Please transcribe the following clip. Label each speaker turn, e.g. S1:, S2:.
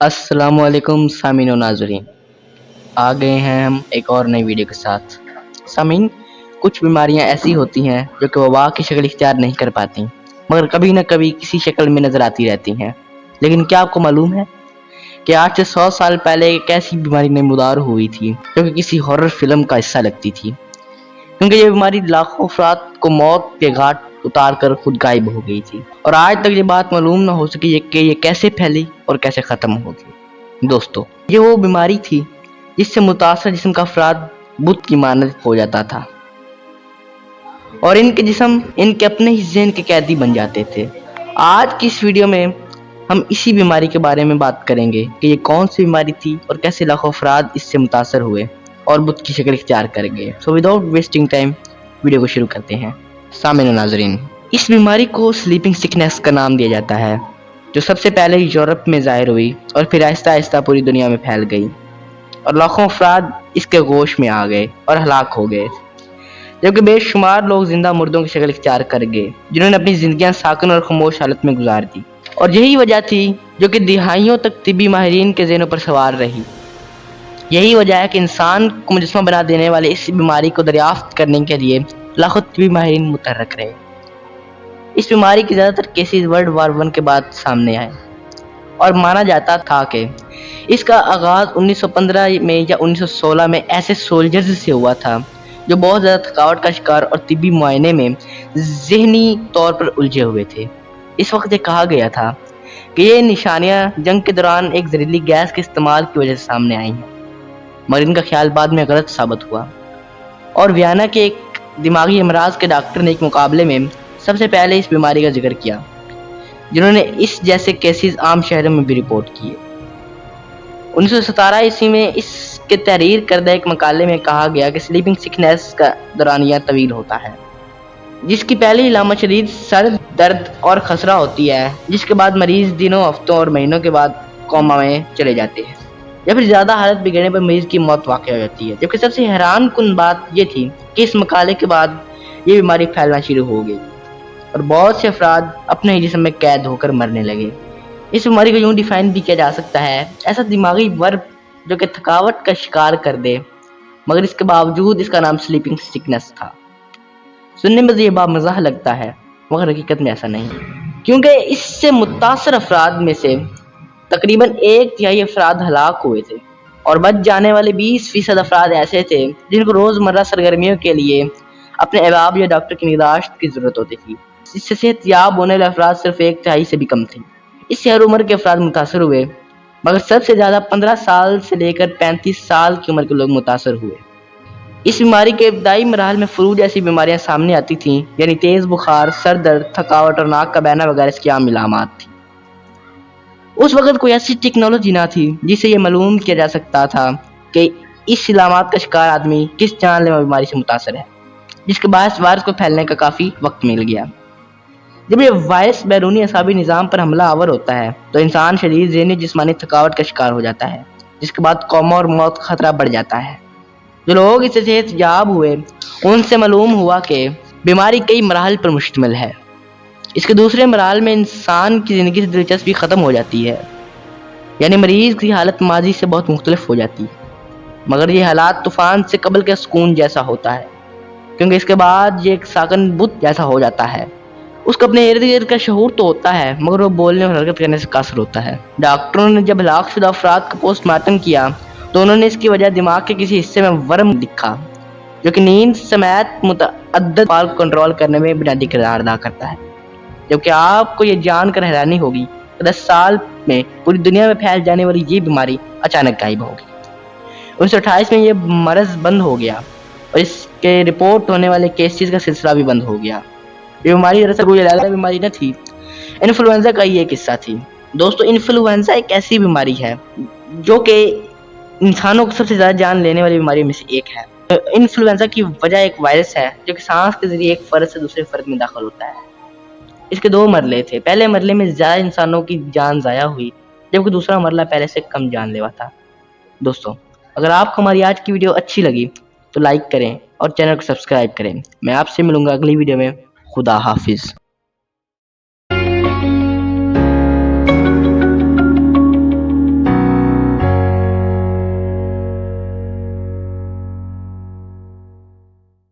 S1: अस्सलाम वालेकुम सामीन और नाज़रीन। आ गए हैं हम एक और नई वीडियो के साथ। सामीन, कुछ बीमारियां ऐसी होती हैं जो कि वबा की शक्ल इख्तियार नहीं कर पाती, मगर कभी न कभी किसी शक्ल में नजर आती रहती हैं। लेकिन क्या आपको मालूम है कि आज से 100 साल पहले एक ऐसी बीमारी नमूदार हुई थी जो कि किसी हॉरर फिल्म का हिस्सा लगती थी, क्योंकि ये बीमारी लाखों अफराद को मौत के घाट उतार कर खुद गायब हो गई थी और आज तक ये बात मालूम न हो सकी कि ये कैसे फैली और कैसे ख़त्म होगी। दोस्तों, ये वो बीमारी थी जिससे मुतासर जिस्म का अफराद बुत की मानद हो जाता था और इनके जिस्म इनके अपने ही ज़हन के कैदी बन जाते थे। आज की इस वीडियो में हम इसी बीमारी के बारे में बात करेंगे कि ये कौन सी बीमारी थी और कैसे लाखों अफराद इससे मुतासर हुए और बुत की शक्ल इख्तियार करेंगे। So without wasting time video को शुरू करते हैं। सामीन नाज़रीन, इस बीमारी को स्लीपिंग सिकनेस का नाम दिया जाता है, जो सबसे पहले यूरोप में ज़ाहिर हुई और फिर आहिस्ता आहिस्ता पूरी दुनिया में फैल गई और लाखों अफराद इसके गोश में आ गए और हलाक हो गए, जबकि बेशुमार लोग जिंदा मुर्दों की शक्ल इख्तियार कर गए जिन्होंने अपनी जिंदगियां साकिन और खामोश हालत में गुजार दी। और यही वजह थी जो कि दिहाइयों तक तिब्बी माहिरीन के ज़हनों पर सवार रही। यही वजह है कि इंसान को मुजस्समा बना देने वाले इस बीमारी को दरियाफ्त करने के लिए लाखों तिब्बी माहिरीन मुतहर्रिक रहे। इस बीमारी के ज़्यादातर केसेस वर्ल्ड वार 1 के बाद सामने आए और माना जाता था कि इसका आगाज़ 1915 में या 1916 में ऐसे सोल्जर्स से हुआ था जो बहुत ज़्यादा थकावट का शिकार और तिब्बी मुआयने में ज़हनी तौर पर उलझे हुए थे। इस वक्त ये कहा गया था कि ये निशानियां जंग के दौरान एक जहरीली गैस के इस्तेमाल की वजह से सामने आई हैं, मगर इनका ख्याल बाद में गलत साबित हुआ और वियना के एक दिमागी अमराज के डॉक्टर ने एक मुकाबले में सबसे पहले इस बीमारी का जिक्र किया, जिन्होंने इस जैसे केसेस आम शहरों में भी रिपोर्ट किए। 1917 ईस्वी में इसके तहरीर करदा एक मकाले में कहा गया कि स्लीपिंग सिकनेस का दौरानिया तवील होता है, जिसकी पहली अलामत शदीद सर दर्द और खसरा होती है, जिसके बाद मरीज दिनों, हफ्तों और महीनों के बाद कोमा में चले जाते हैं या फिर ज़्यादा हालत बिगड़ने पर मरीज की मौत वाक़ हो जाती है। जबकि सबसे हैरान कुन बात यह थी कि इस मकाले के बाद ये बीमारी फैलना शुरू हो गई और बहुत से अफराद अपने ही जिस्म में कैद होकर मरने लगे। इस बीमारी को यूँ डिफाइन भी किया जा सकता है, ऐसा दिमागी वर्ग जो कि थकावट का शिकार कर दे, मगर इसके बावजूद इसका नाम स्लीपिंग सिकनेस था। सुनने में ये बात मज़ाक लगता है, मगर हकीकत में ऐसा नहीं, क्योंकि इससे मुतासर अफराद में से तकरीबन 1/3 अफराद हलाक हुए थे और बच जाने वाले 20% अफराद ऐसे थे जिनको रोज़मर्रा सरगर्मियों के लिए अपने अहबाब या डॉक्टर की निगराश्त की ज़रूरत होती थी। इससे सेहतयाब होने वाले अफराद सिर्फ 1/3 से भी कम थे। इससे हर उम्र के अफराद मुतासर हुए, मगर सबसे ज़्यादा 15 साल से लेकर 35 साल की उम्र के लोग मुतासर हुए। इस बीमारी के इब्तदाई मराहल में फ्लू जैसी बीमारियां सामने आती थीं, यानी तेज़ बुखार, सर दर्द, थकावट और नाक का बहना वगैरह इसकी आम इलामात थी। उस वक्त कोई ऐसी टेक्नोलॉजी ना थी जिससे ये मालूम किया जा सकता था कि इस इलामात का शिकार आदमी किस जानलेवा बीमारी से मुतासर है, जिसके बायस वायरस को फैलने का काफ़ी वक्त मिल गया। जब ये वायरस बैरूनी असाबी निज़ाम पर हमला आवर होता है तो इंसान शदीद ज़हनी जिस्मानी थकावट का शिकार हो जाता है, जिसके बाद कोमा और मौत का खतरा बढ़ जाता है। जो लोग इससे सेहतयाब हुए उनसे मालूम हुआ कि बीमारी कई मराहल पर मुश्तमिल है। इसके दूसरे मराहल में इंसान की ज़िंदगी से दिलचस्पी ख़त्म हो जाती है, यानी मरीज़ की हालत माजी से बहुत मुख्तलिफ हो जाती है, मगर ये हालात तूफ़ान से कबल के सुकून जैसा होता है, क्योंकि इसके बाद ये एक साकन बुत जैसा हो जाता है। उसको अपने इर्द गिर्द का शऊर तो होता है, मगर वो बोलने और हरकत करने से कासिर होता है। डॉक्टरों ने जब हलाकशुदा अफराद का पोस्टमार्टम किया तो उन्होंने इसकी वजह दिमाग के किसी हिस्से में वर्म दिखा, जो कि नींद समेत मुतअद्दिद अफ़आल को कंट्रोल करने में बुनियादी किरदार अदा करता है। जबकि आपको ये जानकर हैरानी होगी कि 10 साल में पूरी दुनिया में फैल जाने वाली ये बीमारी अचानक गायब हो गई। 1928 में ये मरज़ बंद हो गया और इसके रिपोर्ट होने वाले केसेस का सिलसिला भी बंद हो गया। ये बीमारी दरअसल कोई अलग बीमारी न थी, इन्फ्लुएंजा का ही एक हिस्सा थी। दोस्तों, इन्फ्लुएंजा एक ऐसी बीमारी है जो कि इंसानों को सबसे ज़्यादा जान लेने वाली बीमारियों में से एक है। इन्फ्लुएंजा की वजह एक वायरस है जो कि सांस के जरिए एक फ़र्द से दूसरे फ़र्द में दाखिल होता है। इसके 2 मरले थे। पहले मरले में ज़्यादा इंसानों की जान ज़ाया हुई, जबकि दूसरा मरला पहले से कम जानलेवा था। दोस्तों, अगर आपको हमारी आज की वीडियो अच्छी लगी तो लाइक करें और चैनल को सब्सक्राइब करें। मैं आपसे मिलूंगा अगली वीडियो में। खुदा हाफिज़।